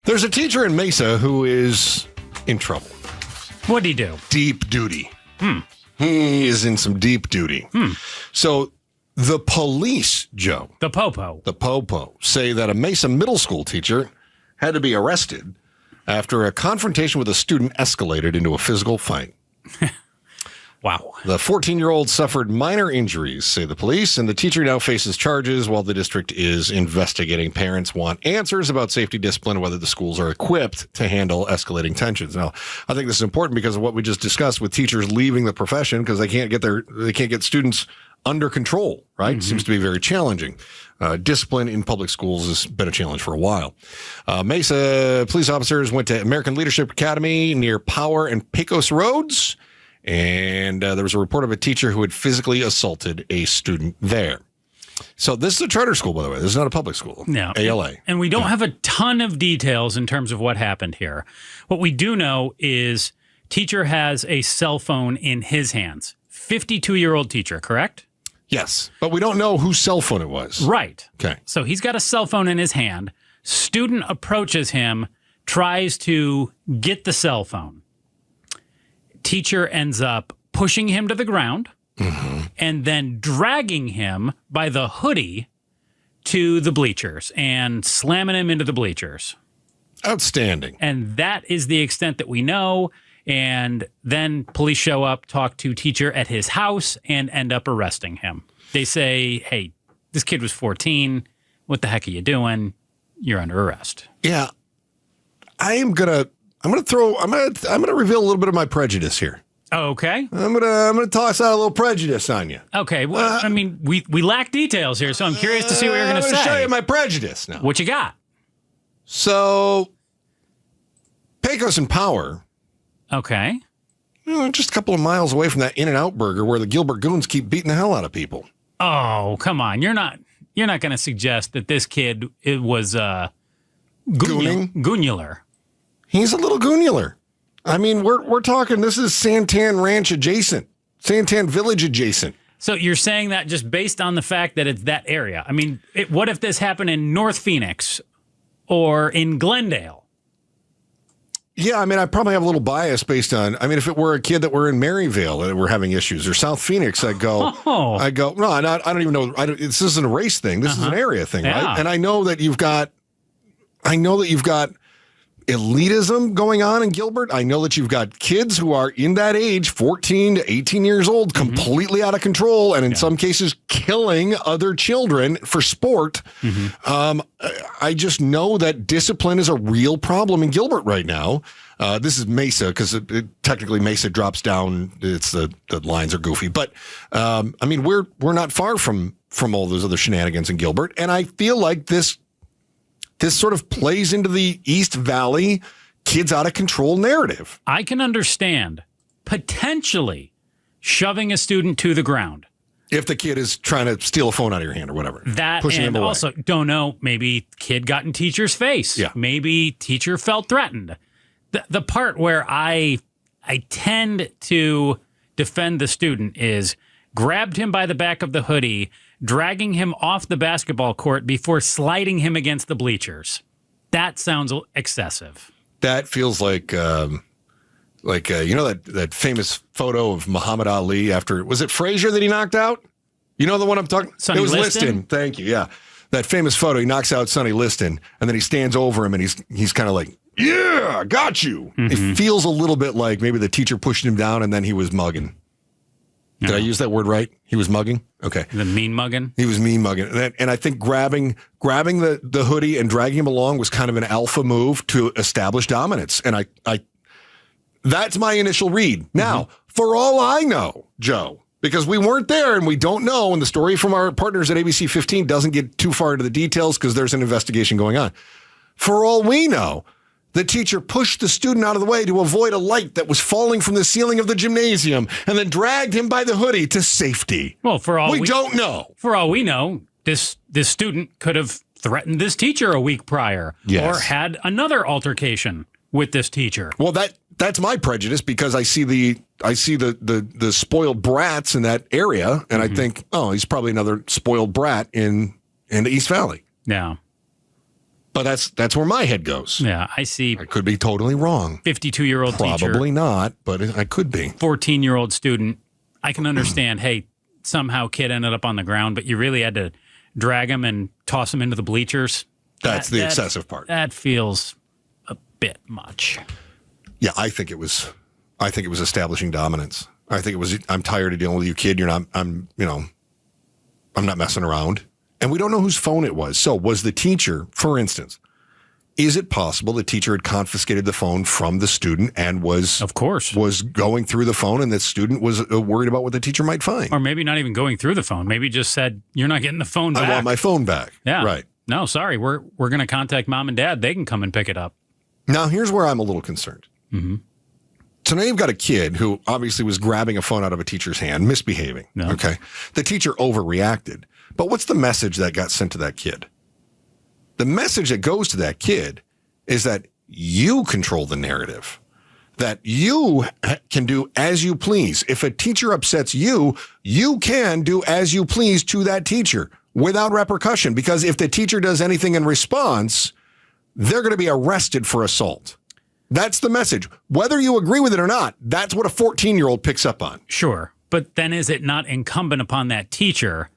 There's a teacher in Mesa who is in trouble. What'd he do? Deep duty. He is in some deep duty. So the police, Joe. The Popo. The Popo say that a Mesa middle school teacher had to be arrested after a confrontation with a student escalated into a physical fight. Wow. The 14-year-old suffered minor injuries, say the police, and the teacher now faces charges while the district is investigating. Parents want answers about safety discipline and whether the schools are equipped to handle escalating tensions. Now, I think this is important because of what we just discussed with teachers leaving the profession because they can't get students under control, right? Seems to be very challenging. Discipline in public schools has been a challenge for a while. Mesa police officers went to American Leadership Academy near Power and Pecos Roads. And there was a report of a teacher who had physically assaulted a student there. So this is a charter school, by the way. This is not a public school. No. ALA. And we don't have a ton of details in terms of what happened here. What we do know is teacher has a cell phone in his hands. 52-year-old teacher, correct? Yes. But we don't know whose cell phone it was. Right. Okay. So he's got a cell phone in his hand. Student approaches him, tries to get the cell phone. Teacher ends up pushing him to the ground and then dragging him by the hoodie to the bleachers and slamming him into the bleachers. Outstanding. And that is the extent that we know. And then police show up, talk to teacher at his house, and end up arresting him. They say, hey, this kid was 14. What the heck are you doing? You're under arrest. Yeah. I'm gonna reveal a little bit of my prejudice here. Okay. I'm gonna toss out a little prejudice on you. Okay. Well, I mean, we lack details here, so I'm curious to see what you're going to say. I'm gonna show you my prejudice now. What you got? So, Pecos and Power. Okay. Just a couple of miles away from that In-N-Out burger where the Gilbert Goons keep beating the hell out of people. Oh, come on. You're not going to suggest that this kid was goonular. He's a little goonular. I mean, we're talking, this is Santan Ranch adjacent, Santan Village adjacent. So you're saying that just based on the fact that it's that area. I mean, what if this happened in North Phoenix or in Glendale? Yeah, I mean, I probably have a little bias based on, I mean, if it were a kid that were in Maryvale and we're having issues, or South Phoenix, I go, no, I don't even know. This isn't a race thing. This is an area thing, right? And I know that you've got elitism going on in Gilbert. I know that you've got kids who are in that age, 14 to 18 years old, completely out of control, and in some cases killing other children for sport. I just know that discipline is a real problem in Gilbert right now. This is Mesa, because technically Mesa drops down. It's the lines are goofy, but I mean we're not far from all those other shenanigans in Gilbert, and I feel like this sort of plays into the East Valley kids out of control narrative. I can understand potentially shoving a student to the ground. If the kid is trying to steal a phone out of your hand or whatever. That, pushing and him away. Also, don't know, maybe kid got in teacher's face. Yeah. Maybe teacher felt threatened. The part where I tend to defend the student is grabbed him by the back of the hoodie, dragging him off the basketball court before sliding him against the bleachers. That sounds excessive. That feels like you know that famous photo of Muhammad Ali after, was it Frazier that he knocked out? You know the one I'm talking? Sonny It was Liston? Thank you. Yeah, that famous photo. He knocks out Sonny Liston, and then he stands over him, and he's kind of like, "Yeah, got you." It feels a little bit like maybe the teacher pushed him down, and then he was mugging. Did I use that word right? He was mugging? Okay. The mean mugging? He was mean mugging. And I think grabbing the hoodie and dragging him along was kind of an alpha move to establish dominance. And I that's my initial read. Now, for all I know, Joe, because we weren't there and we don't know, and the story from our partners at ABC 15 doesn't get too far into the details because there's an investigation going on. For all we know, the teacher pushed the student out of the way to avoid a light that was falling from the ceiling of the gymnasium and then dragged him by the hoodie to safety. Well, we don't know. For all we know, this student could have threatened this teacher a week prior or had another altercation with this teacher. Well, that's my prejudice because I see the spoiled brats in that area, and I think, oh, he's probably another spoiled brat in the East Valley. Yeah. But that's where my head goes. Yeah, I see. I could be totally wrong. 52-year-old teacher. Probably not, but I could be. 14-year-old student. I can understand, hey, somehow kid ended up on the ground, but you really had to drag him and toss him into the bleachers. That's the excessive part. That feels a bit much. Yeah, I think it was establishing dominance. I think it was, I'm tired of dealing with you, kid. I'm not messing around. And we don't know whose phone it was. So was the teacher, for instance, is it possible the teacher had confiscated the phone from the student and was going through the phone, and the student was worried about what the teacher might find? Or maybe not even going through the phone. Maybe just said, you're not getting the phone back. I want my phone back. Yeah. Right. No, sorry. We're going to contact mom and dad. They can come and pick it up. Now, here's where I'm a little concerned. Mm-hmm. So now you've got a kid who obviously was grabbing a phone out of a teacher's hand, misbehaving. No. Okay. The teacher overreacted. But what's the message that got sent to that kid? The message that goes to that kid is that you control the narrative, that you can do as you please. If a teacher upsets you, you can do as you please to that teacher without repercussion, because if the teacher does anything in response, they're going to be arrested for assault. That's the message. Whether you agree with it or not, that's what a 14-year-old picks up on. Sure. But then is it not incumbent upon that teacher,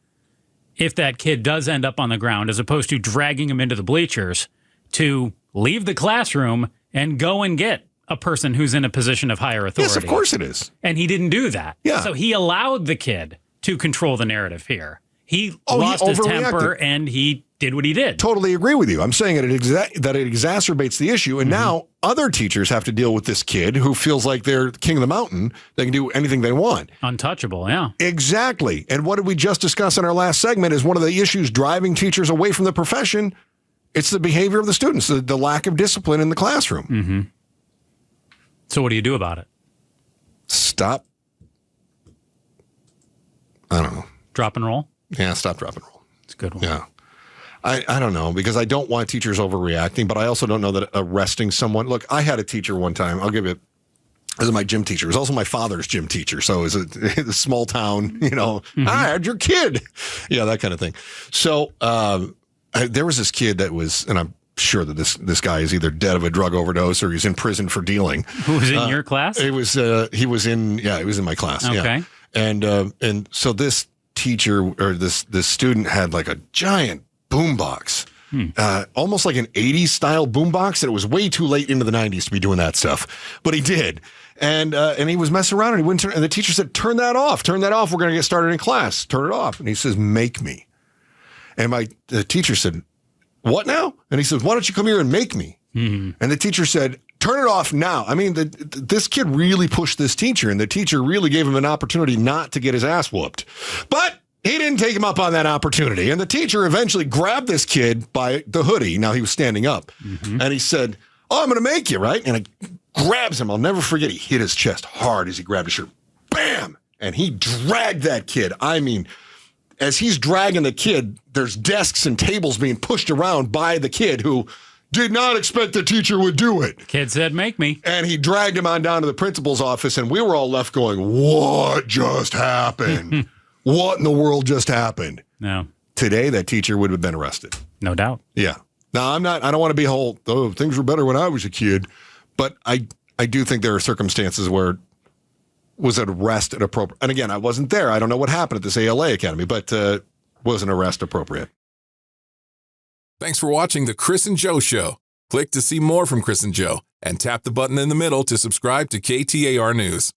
if that kid does end up on the ground, as opposed to dragging him into the bleachers, to leave the classroom and go and get a person who's in a position of higher authority? Yes, of course it is. And he didn't do that. Yeah. So he allowed the kid to control the narrative here. He lost his temper and he did what he did. Totally agree with you. I'm saying that it exacerbates the issue. And now other teachers have to deal with this kid who feels like they're king of the mountain. They can do anything they want. Untouchable, yeah. Exactly. And what did we just discuss in our last segment is one of the issues driving teachers away from the profession. It's the behavior of the students, the lack of discipline in the classroom. Mm-hmm. So what do you do about it? Stop. I don't know. Drop and roll? Yeah, stop, drop, and roll. It's a good one. Yeah. I don't know, because I don't want teachers overreacting, but I also don't know that arresting someone. Look, I had a teacher one time. I'll give you, this is my gym teacher. It was also my father's gym teacher. So it was a small town, I had your kid. Yeah, that kind of thing. So there was this kid that was, and I'm sure that this guy is either dead of a drug overdose or he's in prison for dealing. Who was in your class? He was in my class. Okay. Yeah. And so this teacher or this student had like a giant boombox, almost like an 80s style boombox, and it was way too late into the 90s to be doing that stuff, but he did. And he was messing around, and he wouldn't turn, and the teacher said, turn that off. We're going to get started in class. Turn it off. And he says, make me. And the teacher said, what now? And he says, why don't you come here and make me? Mm-hmm. And the teacher said, turn it off now. I mean, this kid really pushed this teacher, and the teacher really gave him an opportunity not to get his ass whooped. But he didn't take him up on that opportunity. And the teacher eventually grabbed this kid by the hoodie. Now he was standing up. Mm-hmm. And he said, oh, I'm going to make you, right? And it grabs him. I'll never forget. He hit his chest hard as he grabbed his shirt. Bam! And he dragged that kid. I mean, as he's dragging the kid, there's desks and tables being pushed around by the kid who did not expect the teacher would do it. Kid said, make me. And he dragged him on down to the principal's office, and we were all left going, what just happened? What in the world just happened? No. Today, that teacher would have been arrested. No doubt. Yeah. Now, I don't want to be things were better when I was a kid, but I do think there are circumstances where was an arrest appropriate. And again, I wasn't there. I don't know what happened at this ALA Academy, but was an arrest appropriate? Thanks for watching The Chris and Joe Show. Click to see more from Chris and Joe and tap the button in the middle to subscribe to KTAR News.